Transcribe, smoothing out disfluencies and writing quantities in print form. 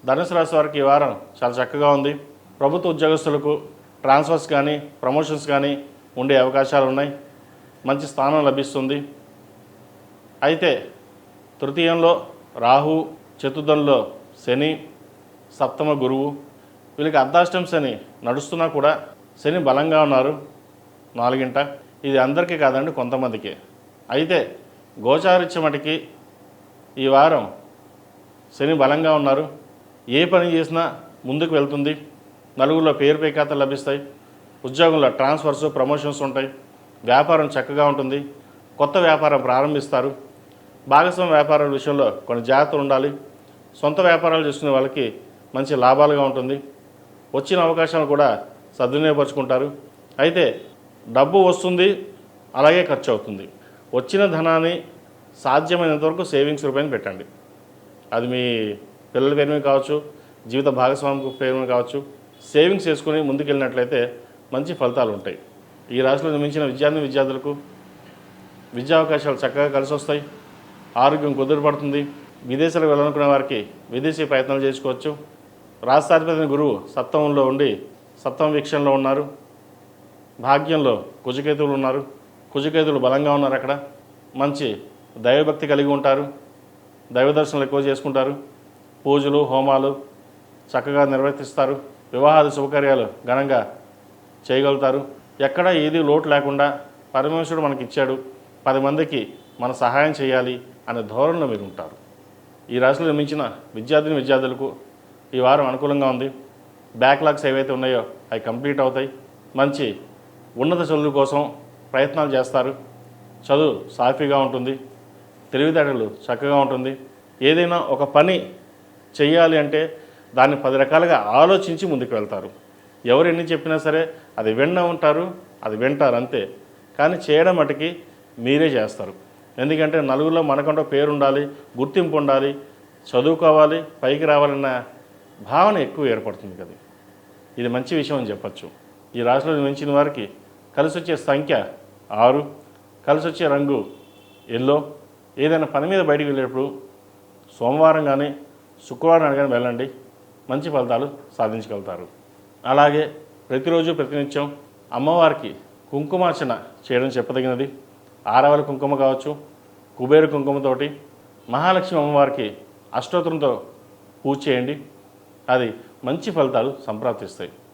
ధనుసు రాశి వారికి ఈ వారం చాలా చక్కగా ఉంది. ప్రభుత్వ ఉద్యోగస్తులకు ట్రాన్స్ఫర్స్ కానీ ప్రమోషన్స్ కానీ ఉండే అవకాశాలు ఉన్నాయి. మంచి స్థానం లభిస్తుంది. అయితే తృతీయంలో రాహు, చతుర్థంలో శని, సప్తమ గురువు, వీళ్ళకి అర్ధాష్టం శని నడుస్తున్నా కూడా శని బలంగా ఉన్నారు 4ంట. ఇది అందరికీ కాదండి, కొంతమందికి. అయితే గోచారిత్య మటుకి ఈ వారం శని బలంగా ఉన్నారు. ఏ పని చేసినా ముందుకు వెళ్తుంది. నలుగురిలో పేరు పేకాతలు లభిస్తాయి. ఉద్యోగంలో ట్రాన్స్ఫర్స్ ప్రమోషన్స్ ఉంటాయి. వ్యాపారం చక్కగా ఉంటుంది. కొత్త వ్యాపారం ప్రారంభిస్తారు. భాగస్వామ్య వ్యాపారాల విషయంలో కొన్ని జాగ్రత్తలు ఉండాలి. సొంత వ్యాపారాలు చేసుకునే వాళ్ళకి మంచి లాభాలుగా ఉంటుంది. వచ్చిన అవకాశాలు కూడా సద్వినియోగపరుచుకుంటారు. అయితే డబ్బు వస్తుంది, అలాగే ఖర్చు అవుతుంది. వచ్చిన ధనాన్ని సాధ్యమైనంత వరకు సేవింగ్స్ రూపాయలు పెట్టండి. అది మీ పిల్లల పేరు మీద కావచ్చు, జీవిత భాగస్వామి పేరు మీద కావచ్చు. సేవింగ్స్ చేసుకుని ముందుకెళ్ళినట్లయితే మంచి ఫలితాలు ఉంటాయి. ఈ రాశిలో జన్మించిన విద్యార్థులకు విద్యా అవకాశాలు చక్కగా కలిసి వస్తాయి. ఆరోగ్యం కుదురుపడుతుంది. విదేశాలకు వెళ్ళాలనుకునే వారికి విదేశీ ప్రయత్నాలు చేసుకోవచ్చు. రాష్ట్రాధిపతి గురువు సప్తమంలో ఉండి సప్తమ వీక్షణలో ఉన్నారు. భాగ్యంలో కుజకేతువులు ఉన్నారు. కుజకేతువులు బలంగా ఉన్నారు. అక్కడ మంచి దైవభక్తి కలిగి ఉంటారు. దైవ దర్శనాలు ఎక్కువ చేసుకుంటారు. పూజలు హోమాలు చక్కగా నిర్వర్తిస్తారు. వివాహాది శుభకార్యాలు ఘనంగా చేయగలుగుతారు. ఎక్కడ ఏది లోటు లేకుండా పరమేశ్వరుడు మనకి ఇచ్చాడు, 10 మందికి మన సహాయం చేయాలి అనే ధోరణిలో మీరు ఉంటారు. ఈ రాశిలో నిర్మించిన విద్యార్థులకు ఈ వారం అనుకూలంగా ఉంది. బ్యాక్లాగ్స్ ఏవైతే ఉన్నాయో అవి కంప్లీట్ అవుతాయి. మంచి ఉన్నత చదువుల కోసం ప్రయత్నాలు చేస్తారు. చదువు సాఫీగా ఉంటుంది. తెలివితేటలు చక్కగా ఉంటుంది. ఏదైనా ఒక పని చెయ్యాలి అంటే దాన్ని 10 రకాలుగా ఆలోచించి ముందుకు వెళ్తారు. ఎవరు ఎన్ని చెప్పినా సరే అది ఉంటారు, అది వింటారు అంతే. కానీ చేయడం మటుకి మీరే చేస్తారు. ఎందుకంటే నలుగురిలో మనకంటూ పేరు ఉండాలి, గుర్తింపు ఉండాలి, చదువుకోవాలి, పైకి రావాలన్న భావన ఎక్కువ ఏర్పడుతుంది కదా. ఇది మంచి విషయం అని చెప్పచ్చు. ఈ రాశిలో జన్మించిన వారికి కలిసి వచ్చే సంఖ్య 6, కలిసి వచ్చే రంగు ఎల్లో. ఏదైనా పని మీద బయటికి వెళ్ళేటప్పుడు సోమవారం కానీ శుక్రవారం కానీ వెళ్ళండి, మంచి ఫలితాలు సాధించగలుగుతారు. అలాగే ప్రతిరోజు ప్రతినిత్యం అమ్మవారికి కుంకుమార్చన చేయడం చెప్పదగినది. ఆరవల కుంకుమ కావచ్చు, కుబేరు కుంకుమతోటి మహాలక్ష్మి అమ్మవారికి అష్టోత్తరంతో పూజ చేయండి. అది మంచి ఫలితాలు సంప్రాప్తిస్తాయి.